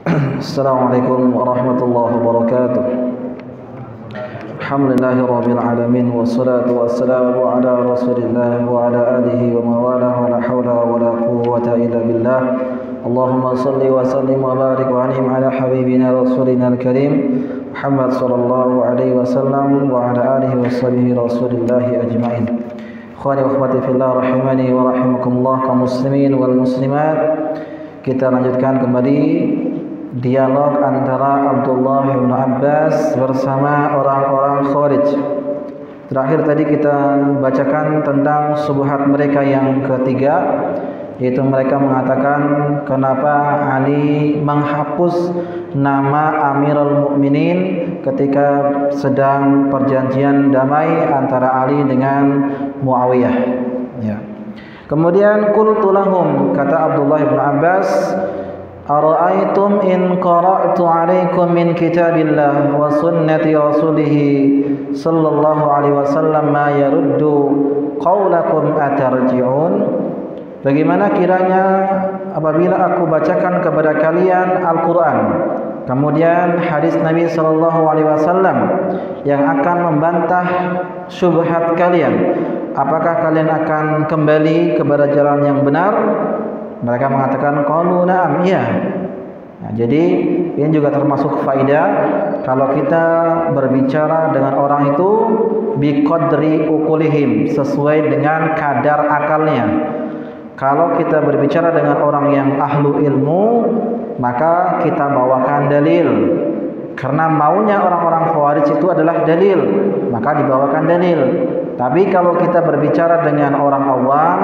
Assalamualaikum warahmatullahi wabarakatuh. Alhamdulillahirabbil alamin wassalatu wassalamu ala Rasulillah wa ala alihi wa mawalah wa la haula wa la quwwata illa billah. Allahumma salli wa sallim wa barik wa an'im ala habibina rasulina al-karim Muhammad sallallahu alaihi wasallam wa ala alihi wa sahbihi rasulillah ajma'in. Ikhwani wa akhwati fillah rahimani wa rahimakumullah kaum muslimin wal muslimat. Kita lanjutkan kembali dialog antara Abdullah bin Abbas bersama orang-orang Khawarij. Terakhir tadi kita bacakan tentang syubhat mereka yang ketiga, yaitu mereka mengatakan kenapa Ali menghapus nama Amirul Mukminin ketika sedang perjanjian damai antara Ali dengan Muawiyah. Ya. Kemudian qultu lahum, kata Abdullah bin Abbas, ara'aytum in qara'tu 'alaikum min kitabillah wa sunnati rasulih sallallahu alaihi wasallam ma yaruddu qaulakum atarji'un. Bagaimana kiranya apabila aku bacakan kepada kalian Al-Qur'an, kemudian hadis Nabi sallallahu alaihi wasallam yang akan membantah syubhat kalian, apakah kalian akan kembali kepada jalan yang benar? Mereka mengatakan qalu na'am, iya. Nah, jadi ini juga termasuk faedah kalau kita berbicara dengan orang itu biqadri uqulihim, sesuai dengan kadar akalnya. Kalau kita berbicara dengan orang yang ahlu ilmu, maka kita bawakan dalil. Karena maunya orang-orang Khawarij itu adalah dalil, maka dibawakan dalil. Tapi kalau kita berbicara dengan orang awam,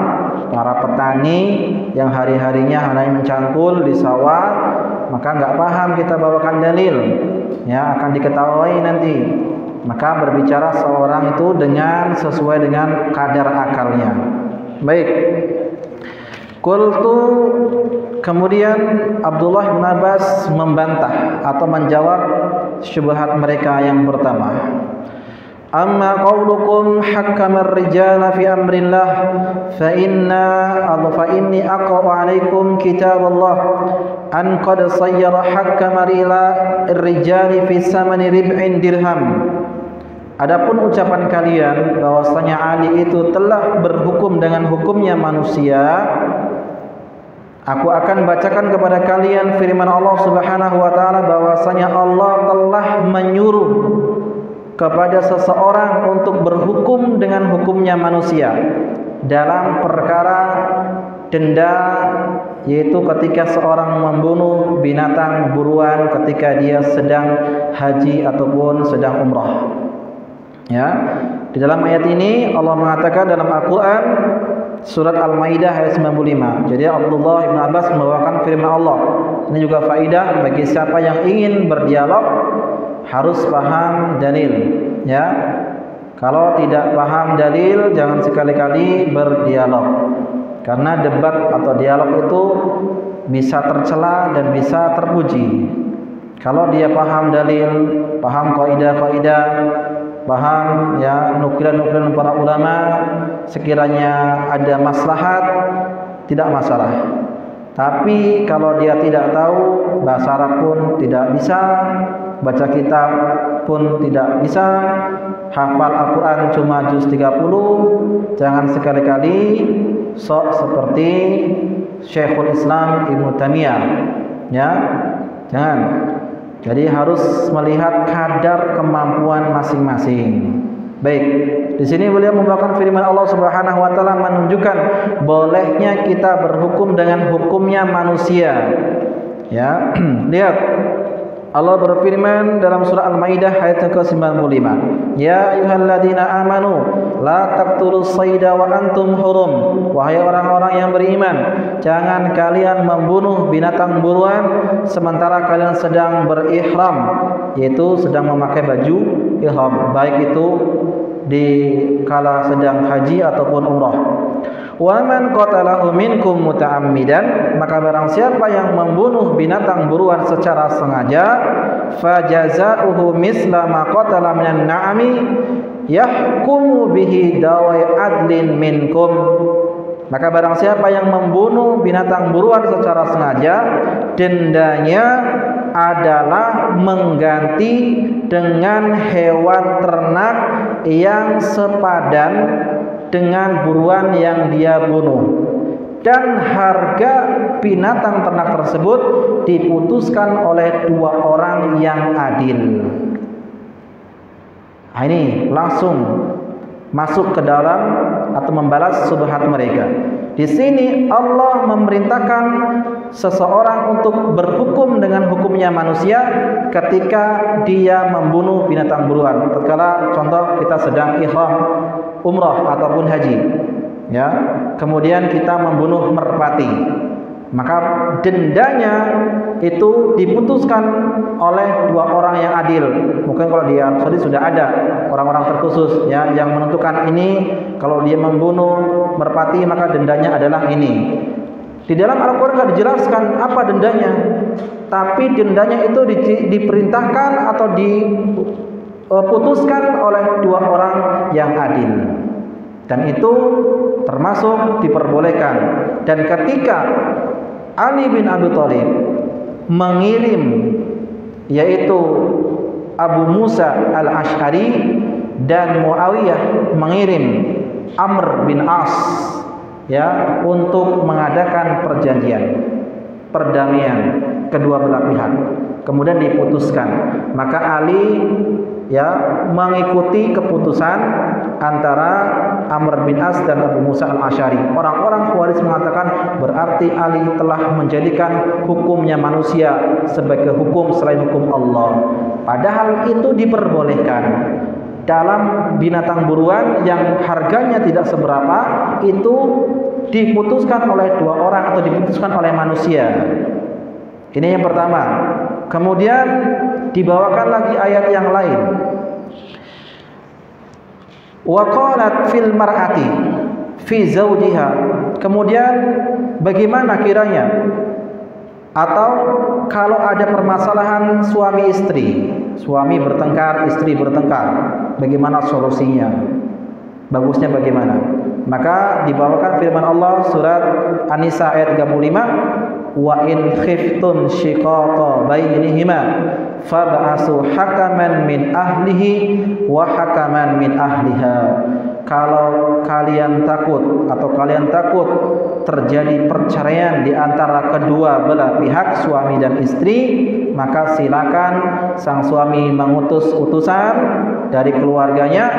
para petani yang hari-harinya hanya mencangkul di sawah, maka nggak paham kita bawakan dalil, ya akan diketahui nanti. Maka berbicara seorang itu dengan sesuai dengan kadar akalnya. Baik. Qultu, kemudian Abdullah bin Abbas membantah atau menjawab syubhat mereka yang pertama. Amma qaulukum hakkama ar-rijala fi amrillah fa inni aqra'u 'alaikum kitaballah an qad sayyara hakkama ar-rijali fi samani rib'in dirham. Adapun ucapan kalian bahwasanya Ali itu telah berhukum dengan hukumnya manusia, aku akan bacakan kepada kalian firman Allah Subhanahu wa taala bahwasanya Allah telah menyuruh kepada seseorang untuk berhukum dengan hukumnya manusia dalam perkara denda, yaitu ketika seorang membunuh binatang buruan ketika dia sedang haji ataupun sedang umrah. Ya, di dalam ayat ini Allah mengatakan dalam Al-Quran surat Al-Maidah ayat 95. Jadi Abdullah bin Abbas membawakan firman Allah. Ini juga faedah bagi siapa yang ingin berdialog, harus paham dalil. Ya, kalau tidak paham dalil, jangan sekali-kali berdialog. Karena debat atau dialog itu bisa tercela dan bisa terpuji. Kalau dia paham dalil, paham kaidah-kaidah, paham ya nukilan-nukilan para ulama, sekiranya ada maslahat tidak masalah. Tapi kalau dia tidak tahu, bahasa Arab pun tidak bisa, baca kitab pun tidak bisa, hafal Al-Quran cuma juz 30, jangan sekali-kali sok seperti Syekhul Islam Ibnu Taimiyah, ya, jangan. Jadi harus melihat kadar kemampuan masing-masing. Baik, di sini beliau membawakan firman Allah Subhanahu wa taala menunjukkan bolehnya kita berhukum dengan hukumnya manusia. Ya, lihat Allah berfirman dalam surah Al-Maidah ayat ke-95. Ya ayyuhalladzina amanu la taqtulus sayda wa antum hurum. Wahai orang-orang yang beriman, jangan kalian membunuh binatang buruan sementara kalian sedang berihram, yaitu sedang memakai baju ihram, baik itu di kala sedang haji ataupun umrah. Wa man qatalahu minkum muta'ammidan, maka barang siapa yang membunuh binatang buruan secara sengaja, fajaza'uhu misla ma qatala minan na'ami yahkumu bihi dawai adlin minkum. Maka barang siapa yang membunuh binatang buruan secara sengaja, dendanya adalah mengganti dengan hewan ternak yang sepadan dengan buruan yang dia bunuh, dan harga binatang ternak tersebut diputuskan oleh dua orang yang adil. Nah, ini langsung masuk ke dalam atau membalas subhat mereka. Di sini Allah memerintahkan seseorang untuk berhukum dengan hukumnya manusia ketika dia membunuh binatang buruan. Tatkala contoh kita sedang ihram umrah ataupun haji, ya, kemudian kita membunuh merpati, maka dendanya itu diputuskan oleh dua orang yang adil. Mungkin kalau di Arab Saudi sudah ada orang-orang terkhusus, ya, yang menentukan ini, kalau dia membunuh merpati maka dendanya adalah ini. Di dalam Al-Quran tidak dijelaskan apa dendanya, tapi dendanya itu diperintahkan atau diputuskan oleh dua orang yang adil, dan itu termasuk diperbolehkan. Dan ketika Ali bin Abi Thalib mengirim, yaitu Abu Musa al-Ash'ari dan Muawiyah mengirim Amr bin As, ya, untuk mengadakan perjanjian perdamaian kedua belah pihak, kemudian diputuskan, maka Ali, ya, mengikuti keputusan antara Amr bin As dan Abu Musa al-Ash'ari. Orang-orang Khawarij mengatakan berarti Ali telah menjadikan hukumnya manusia sebagai hukum selain hukum Allah. Padahal itu diperbolehkan. Dalam binatang buruan yang harganya tidak seberapa, itu diputuskan oleh dua orang atau diputuskan oleh manusia. Ini yang pertama. Kemudian dibawakan lagi ayat yang lain. Wa qalat fil mar'ati fi zawjiha. Kemudian bagaimana kiranya, atau kalau ada permasalahan suami istri, suami bertengkar, istri bertengkar, bagaimana solusinya? Bagusnya bagaimana? Maka dibawakan firman Allah surat An-Nisa ayat 35, wa in khiftum shiqaqa bainihima fab'asu hakaman min ahlihi wa hakaman min ahliha. Kalau kalian takut atau kalian takut terjadi perceraian di antara kedua belah pihak, suami dan istri, maka silakan sang suami mengutus utusan dari keluarganya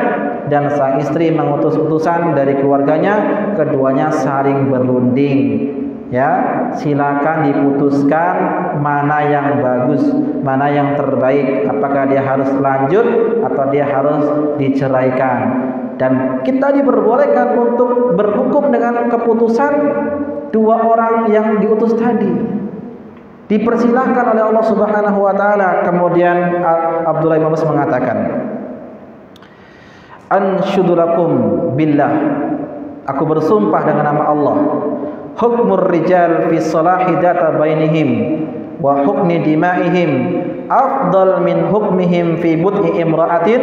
dan sang istri mengutus utusan dari keluarganya, keduanya saling berunding. Ya, silakan diputuskan mana yang bagus, mana yang terbaik, apakah dia harus lanjut atau dia harus diceraikan. Dan kita diperbolehkan untuk berhukum dengan keputusan dua orang yang diutus tadi. Dipersilahkan oleh Allah Subhanahu wa taala. Kemudian Abdullah bin Abbas mengatakan, "Ansyudulakum billah." Aku bersumpah dengan nama Allah. Hukmur rijal fi salahi data bainihim wa hukmi dima'ihim afdal min hukmihim fi bud'i imra'atin.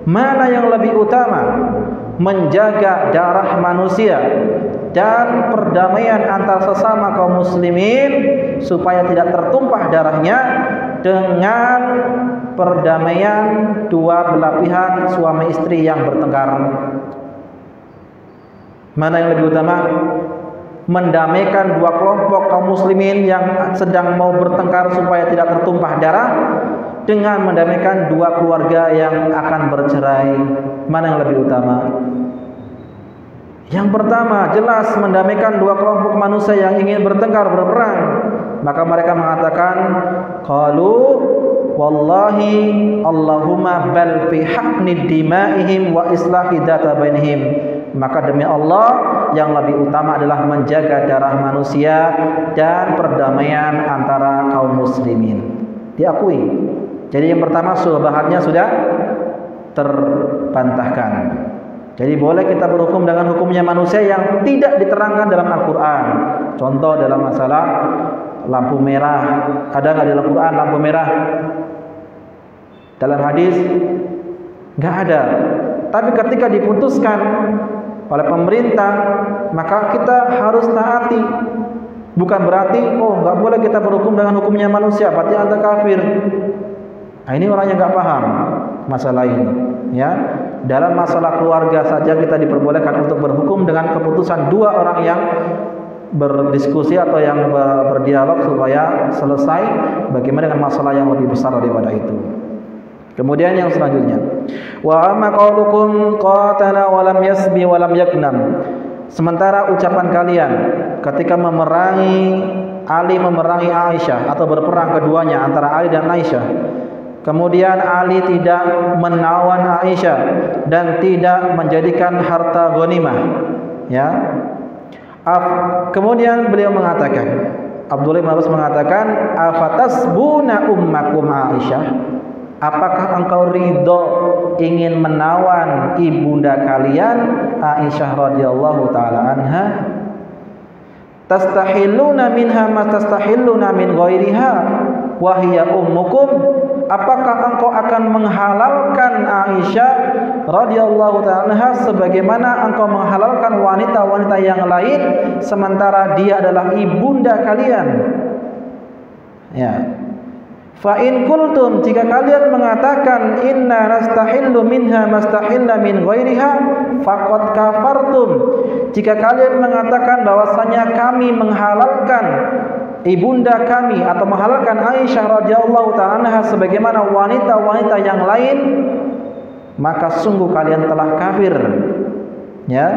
Mana yang lebih utama, menjaga darah manusia dan perdamaian antar sesama kaum muslimin supaya tidak tertumpah darahnya, dengan perdamaian dua belah pihak suami istri yang bertengkar. Mana yang lebih utama? Mendamaikan dua kelompok kaum muslimin yang sedang mau bertengkar supaya tidak tertumpah darah, dengan mendamaikan dua keluarga yang akan bercerai. Mana yang lebih utama? Yang pertama jelas mendamaikan dua kelompok manusia yang ingin bertengkar, berperang. Maka mereka mengatakan, qalu wallahi Allahumma bal fi haqqni dima'ihim wa islahi data bainihim. Maka demi Allah, yang lebih utama adalah menjaga darah manusia dan perdamaian antara kaum muslimin. Diakui. Jadi yang pertama subhatnya sudah terbantahkan. Jadi boleh kita berhukum dengan hukumnya manusia yang tidak diterangkan dalam Al-Quran. Contoh dalam masalah lampu merah. Ada nggak dalam Al-Quran lampu merah? Dalam hadis nggak ada. Tapi ketika diputuskan oleh pemerintah, maka kita harus taati. Bukan berarti nggak boleh kita berhukum dengan hukumnya manusia, berarti Anda kafir. Nah, ini orang yang nggak paham masalah ini. Ya, dalam masalah keluarga saja kita diperbolehkan untuk berhukum dengan keputusan dua orang yang berdiskusi atau yang berdialog supaya selesai. Bagaimana dengan masalah yang lebih besar daripada itu? Kemudian yang selanjutnya, wa amma qaulukum qatala wa lam yasbi wa lam yaknam. Sementara ucapan kalian ketika Ali memerangi Aisyah atau berperang keduanya antara Ali dan Aisyah, kemudian Ali tidak menawan Aisyah dan tidak menjadikan harta ghanimah, ya. Kemudian beliau mengatakan, Abdullah bin Abbas mengatakan, afatasbuna ummakum Aisyah, apakah engkau ridho ingin menawan ibunda kalian Aisyah radhiyallahu taala anha? Tastahilluna minha ma tastahilluna min ghairiha wa hiya ummukum, apakah engkau akan menghalalkan Aisyah radhiyallahu taala anha sebagaimana engkau menghalalkan wanita-wanita yang lain sementara dia adalah ibunda kalian? Ya. Fa in qultum, jika kalian mengatakan inna nastahillu minha mastahilla min ghairiha faqad kafartum, jika kalian mengatakan bahwasanya kami menghalalkan ibunda kami atau menghalalkan Aisyah radhiyallahu ta'ala anha sebagaimana wanita-wanita yang lain, maka sungguh kalian telah kafir. Ya.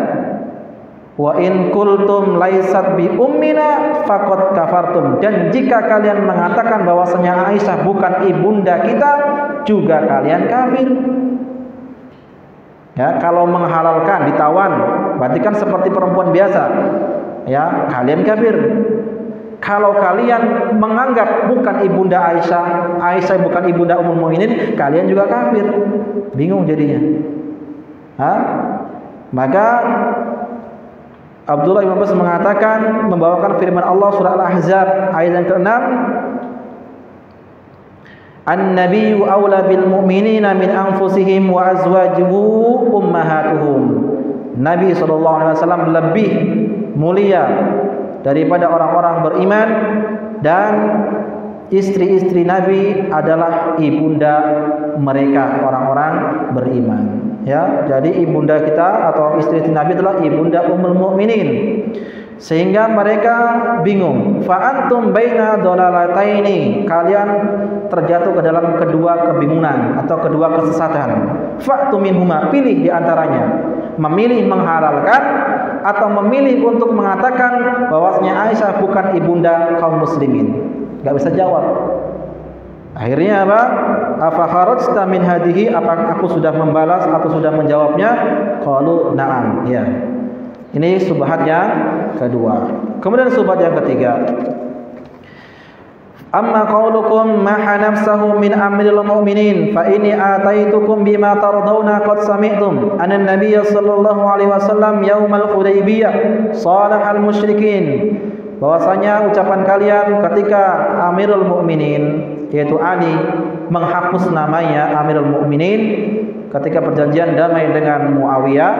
Wa in qultum laisat bi ummina faqad kafartum, dan jika kalian mengatakan bahwasanya Aisyah bukan ibunda kita, juga kalian kafir. Ya, kalau menghalalkan ditawan, berarti kan seperti perempuan biasa. Ya, kalian kafir. Kalau kalian menganggap bukan ibunda Aisyah, Aisyah bukan ibunda Ummul Mukminin, kalian juga kafir. Bingung jadinya. Maka Abdullah bin Abbas mengatakan, membawakan firman Allah surah Al-Ahzab ayat yang ke-6, An-nabiyyu aula bil mu'minina min anfusihim wa azwajuhu ummahatuhum. Nabi SAW lebih mulia daripada orang-orang beriman, dan istri-istri Nabi adalah ibunda mereka orang-orang beriman. Ya, jadi ibunda kita atau istri-istri Nabi adalah ibunda Ummul Mukminin. Sehingga mereka bingung. Fa antum baina dhalalataini, kalian terjatuh ke dalam kedua kebingungan atau kedua kesesatan. Fa'tu minhuma, pilih di antaranya. Memilih menghalalkan atau memilih untuk mengatakan bahwasanya Aisyah bukan ibunda kaum muslimin. Enggak bisa jawab. Akhirnya apa? Afa kharajta min hadihi, apakah aku sudah membalas atau sudah menjawabnya? Qalu na'am, ya. Ini subhat yang kedua. Kemudian subhat yang ketiga, amma qaulukum maha nafsahu min amril mu'minin fa inni ataitukum bima tardawna qad sami'tum anna an-nabiy sallallahu alaihi wasallam yaumal Hudaybiyah salahal musyrikin. Bahwasanya ucapan kalian ketika Amirul Mukminin yaitu Ali menghapus namanya Amirul Mukminin ketika perjanjian damai dengan Muawiyah,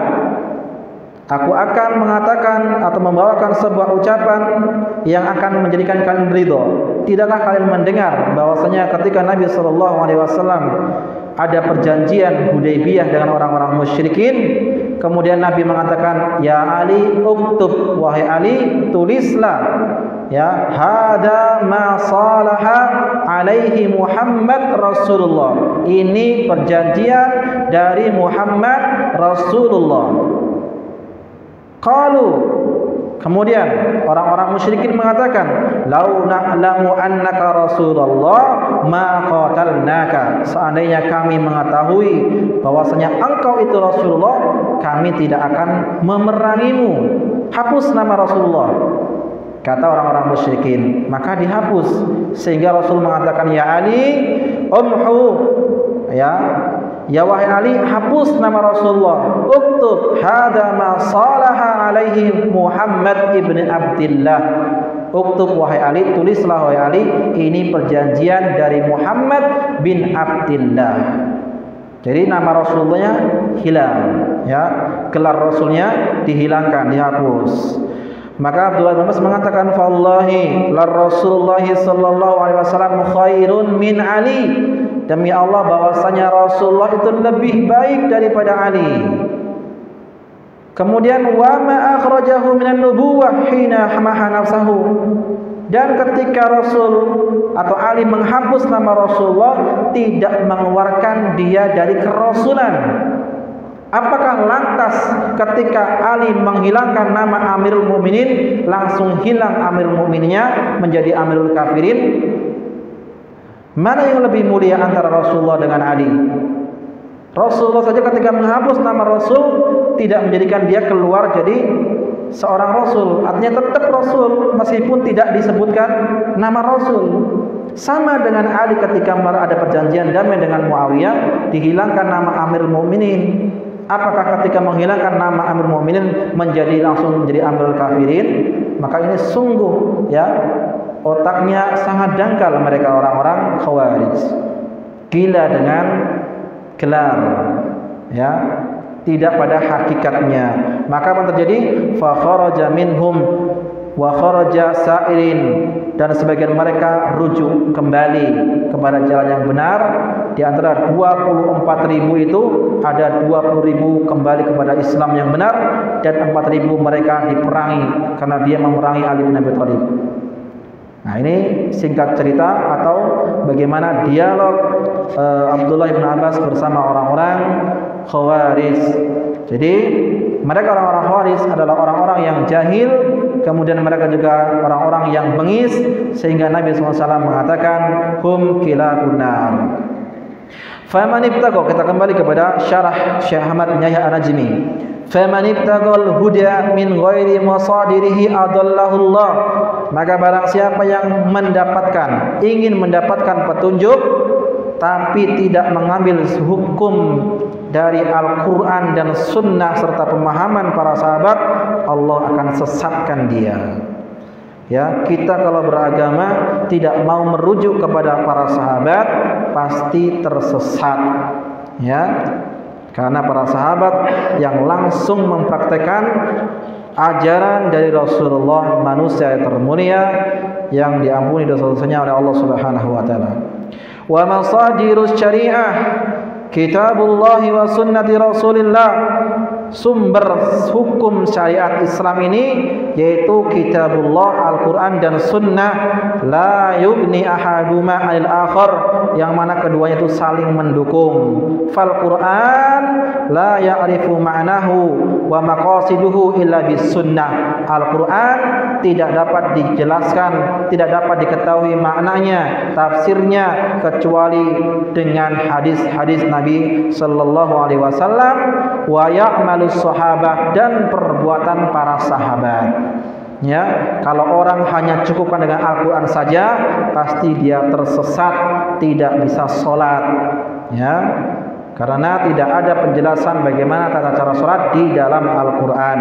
aku akan mengatakan atau membawakan sebuah ucapan yang akan menjadikan kalian ridho. Tidakkah kalian mendengar bahwasanya ketika Nabi SAW ada perjanjian Hudaybiyah dengan orang-orang musyrikin, kemudian Nabi mengatakan, ya Ali uktub, wahai Ali tulislah, ya, hada ma salaha alaihi Muhammad Rasulullah, ini perjanjian dari Muhammad Rasulullah. Qalu, kemudian orang-orang musyrikin mengatakan, lau na'lamu annaka Rasulullah ma qatalnaka, seandainya kami mengetahui bahwasanya engkau itu Rasulullah, kami tidak akan memerangimu. Hapus nama Rasulullah, kata orang-orang musyrikin. Maka dihapus, sehingga Rasul mengatakan, ya Ali umhu, ya wahai Ali, hapus nama Rasulullah. Uktub hada ma salaha alaihi Muhammad ibn Abdillah. Uktub wahai Ali, tulislah wahai Ali, ini perjanjian dari Muhammad bin Abdillah. Jadi nama Rasulullahnya hilang, ya, gelar Rasulnya dihilangkan, dihapus. Maka Abdullah bin Abbas mengatakan, "Fallahi la Rasulullah sallallahu alaihi wasallam khairun min Ali." Demi Allah bahwasanya Rasulullah itu lebih baik daripada Ali. Kemudian wa ma akhrajahu minan nubuwah hina hamaha nafsahu. Dan ketika Rasul atau Ali menghapus nama Rasulullah, tidak mengeluarkan dia dari kerasulan. Apakah lantas ketika Ali menghilangkan nama Amirul Mukminin langsung hilang Amirul Mukminnya menjadi Amirul Kafirin? Mana yang lebih mulia antara Rasulullah dengan Ali? Rasulullah saja ketika menghapus nama Rasul tidak menjadikan dia keluar jadi seorang Rasul. Artinya tetap Rasul meskipun tidak disebutkan nama Rasul. Sama dengan Ali ketika ada perjanjian damai dengan Muawiyah, dihilangkan nama Amirul Mukminin. Apakah ketika menghilangkan nama Amirul Mukminin menjadi langsung menjadi Amirul Kafirin? Maka ini sungguh ya otaknya sangat dangkal mereka orang-orang Khawarij. Gila dengan gelar, ya, tidak pada hakikatnya. Maka apa terjadi? Fa kharaja minhum wa kharaja sa'irin, dan sebagian mereka rujuk kembali kepada jalan yang benar. Di antara 24.000 itu ada 20.000 kembali kepada Islam yang benar, dan 4.000 mereka diperangi karena dia memerangi Ali bin Abi Thalib. Nah, ini singkat cerita atau bagaimana dialog Abdullah bin Abbas bersama orang-orang Khawarij. Jadi mereka orang-orang Khawarij adalah orang-orang yang jahil, kemudian mereka juga orang-orang yang bengis, sehingga Nabi SAW mengatakan hum kilabun nar. Faman ibtagha, kita kembali kepada syarah Syekh Ahmad bin Yahya An-Najmi. Faman ibtaghal huda min ghairi masadirihi adallahu Allah. Maka barang siapa yang ingin mendapatkan petunjuk tapi tidak mengambil hukum dari Al-Quran dan Sunnah serta pemahaman para sahabat, Allah akan sesatkan dia. Ya, kita kalau beragama tidak mau merujuk kepada para sahabat pasti tersesat. Ya, karena para sahabat yang langsung mempraktekkan ajaran dari Rasulullah, manusia yang termulia yang diampuni dosa-dosanya oleh Allah Subhanahu wa taala. Wa masadirus syariah kitabullah wa sunnati Rasulillah. Sumber hukum syariat Islam ini yaitu kitabullah, Al-Quran dan Sunnah. La yubni ahaduma anil akhar, yang mana keduanya itu saling mendukung. Fal Quran la ya'rifu ma'nahu wa maqasiduhu illa bis sunnah. Al-Quran tidak dapat dijelaskan, tidak dapat diketahui maknanya, tafsirnya kecuali dengan hadis-hadis Nabi sallallahu alaihi wasallam, wa ya'malus sahabah, dan perbuatan para sahabat. Ya, kalau orang hanya cukupkan dengan Al-Quran saja, pasti dia tersesat, tidak bisa sholat. Ya, karena tidak ada penjelasan bagaimana tata cara sholat di dalam Al-Quran.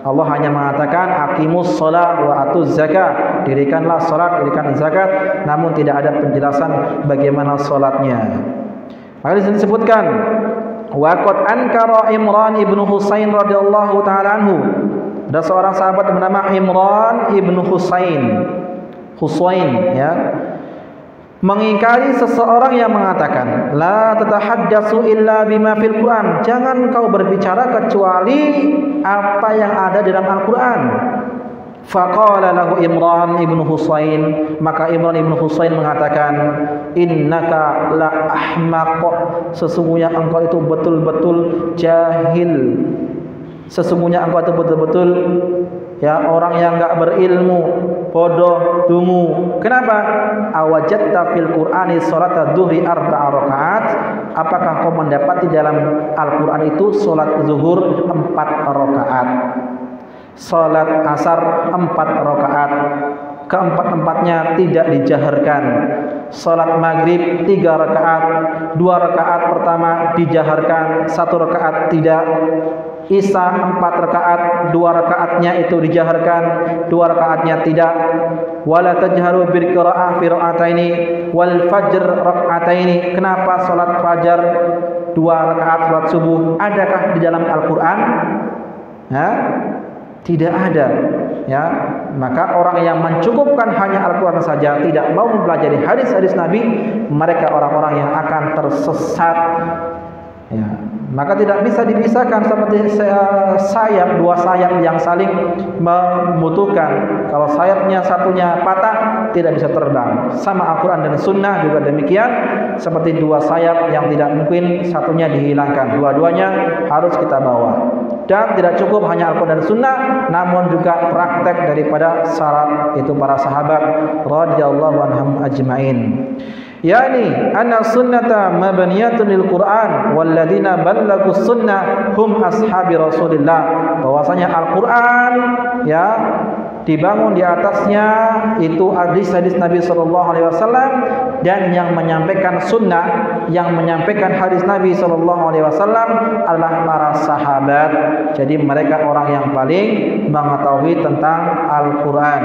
Allah hanya mengatakan aqimus sholat wa atuz zakat, dirikanlah sholat, dirikan zakat, namun tidak ada penjelasan bagaimana sholatnya. Maka di sini disebutkan waqad ankara Imran ibnu Husain radhiyallahu taala anhu. Ada seorang sahabat bernama Imran ibnu Husain, ya, mengingkari seseorang yang mengatakan la tatahaddatsu illa bima fil Quran. Jangan kau berbicara kecuali apa yang ada dalam Al-Quran. Faqala lahu Imran ibnu Husain, maka Imran ibnu Husain mengatakan, innaka la ahmaq, sesungguhnya engkau itu betul-betul jahil, sesungguhnya engkau itu betul-betul ya orang yang enggak berilmu, bodoh, dungu. Kenapa? Awajatta fil Qur'ani salata dzuhri 4 rakaat. Apakah kau mendapati dalam Al-Qur'an itu salat zuhur 4 rakaat, salat asar 4 rakaat, keempat-empatnya tidak dijaharkan. Salat maghrib 3 rakaat, 2 rakaat pertama dijaharkan, 1 rakaat tidak. Isya 4 rakaat, 2 rakaatnya itu dijaharkan, 2 rakaatnya tidak. Wala tajharu bil qiraa'ah fi raka'ataini wal fajr raka'ataini. Kenapa salat fajar 2 rakaat salat subuh adakah di dalam Al-Qur'an? Tidak ada, ya. Maka orang yang mencukupkan hanya Al-Quran saja, tidak mau mempelajari hadis-hadis Nabi, mereka orang-orang yang akan tersesat. Ya. Maka tidak bisa dipisahkan seperti sayap, dua sayap yang saling membutuhkan. Kalau sayapnya satunya patah, tidak bisa terbang. Sama Al-Quran dan Sunnah juga demikian, seperti dua sayap yang tidak mungkin satunya dihilangkan. Dua-duanya harus kita bawa. Dan tidak cukup hanya Al-Quran dan Sunnah, namun juga praktek daripada syarat itu para sahabat radhiyallahu anhum ajmain. Yani anna sunnata mabniyatun lil Quran walladzina ballagus sunnah hum ashabi Rasulillah. Bahwasanya Al-Quran ya dibangun di atasnya itu hadis-hadis Nabi sallallahu alaihi wasallam, dan yang menyampaikan sunnah, yang menyampaikan hadis Nabi sallallahu alaihi wasallam adalah para sahabat. Jadi mereka orang yang paling mengetahui tentang Al-Quran.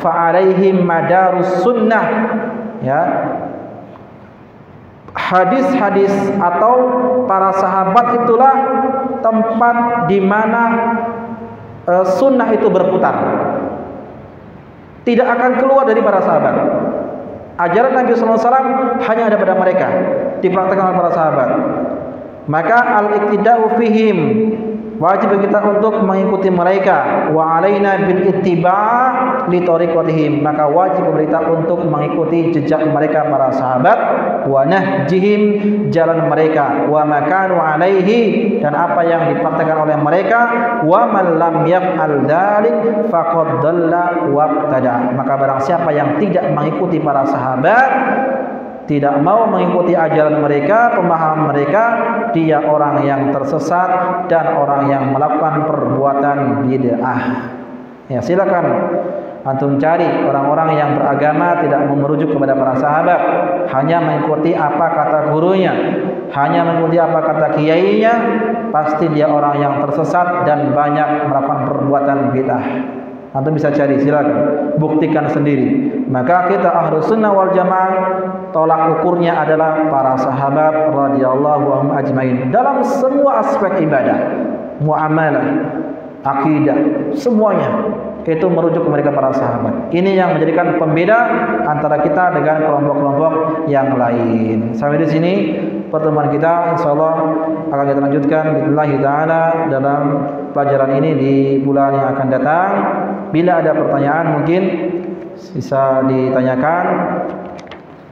Fa alaihim madarus sunnah, ya. Hadis-hadis atau para sahabat itulah tempat di mana sunnah itu berputar. Tidak akan keluar dari para sahabat. Ajaran Nabi SAW hanya ada pada mereka, dipraktikkan oleh para sahabat. Maka al-iqtida'u fihim, wajib bagi kita untuk mengikuti mereka. Wa alaina bil ittiba' li tariqatihim, maka wajib bagi kita untuk mengikuti jejak mereka para sahabat. Wa nahjihim, jalan mereka. Wa makanu alaihi, dan apa yang dipraktikkan oleh mereka. Wa man lam yaf'al dzalik faqad dhalla waqtada, maka barang siapa yang tidak mengikuti para sahabat, tidak mau mengikuti ajaran mereka, pemahaman mereka, dia orang yang tersesat dan orang yang melakukan perbuatan bid'ah. Ya, silakan antum cari orang-orang yang beragama tidak merujuk kepada para sahabat, hanya mengikuti apa kata gurunya, hanya mengikuti apa kata kiainya, pasti dia orang yang tersesat dan banyak melakukan perbuatan bid'ah. Antum bisa cari, silakan buktikan sendiri. Maka kita Ahlus Sunnah wal Jamaah, tolak ukurnya adalah para sahabat radhiyallahu anhum ajmain dalam semua aspek ibadah, muamalah, akidah, semuanya itu merujuk ke mereka para sahabat. Ini yang menjadikan pembeda antara kita dengan kelompok-kelompok yang lain. Sampai di sini pertemuan kita, insyaallah akan kita lanjutkan billahi taala dalam pelajaran ini di bulan yang akan datang. Bila ada pertanyaan mungkin bisa ditanyakan.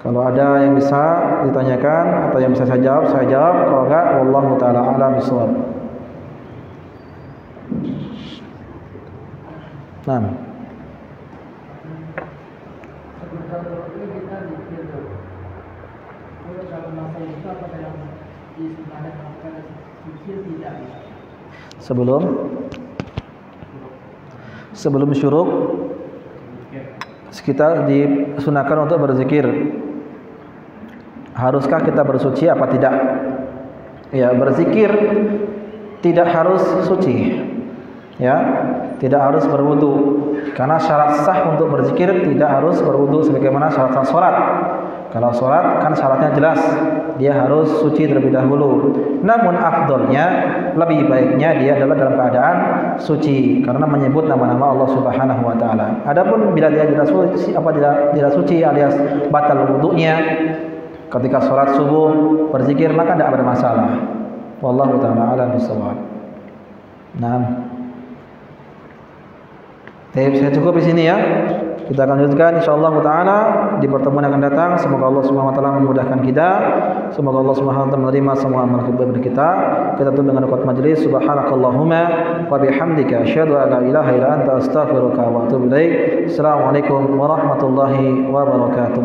Kalau ada yang bisa ditanyakan atau yang bisa saya jawab. Kalau enggak, wallahu taala a'lam bishawab. Nah. Sebelum syuruk kita disunahkan untuk berzikir. Haruskah kita bersuci apa tidak? Ya, berzikir tidak harus suci. Ya, tidak harus berwudu. Karena syarat sah untuk berzikir tidak harus berwudu sebagaimana syarat salat. Kalau salat kan syaratnya jelas, dia harus suci terlebih dahulu. Namun afdolnya, lebih baiknya dia adalah dalam keadaan suci karena menyebut nama-nama Allah Subhanahu wa taala. Adapun bila dia tidak suci, tidak suci alias batal wudunya ketika salat subuh berzikir, maka tidak ada masalah. Wallahu taala a'lam bishawab. Nah, saya cukup di sini ya. Kita akan lanjutkan insyaallah taala di pertemuan yang akan datang. Semoga Allah Subhanahu wa taala memudahkan kita. Semoga Allah Subhanahu wa taala menerima semua amal ibadah kita. Kita tutup dengan doa majelis. Subhanakallahumma wa bihamdika asyhadu an la ilaha illa anta astaghfiruka wa atubu ilaik. Assalamualaikum warahmatullahi wabarakatuh.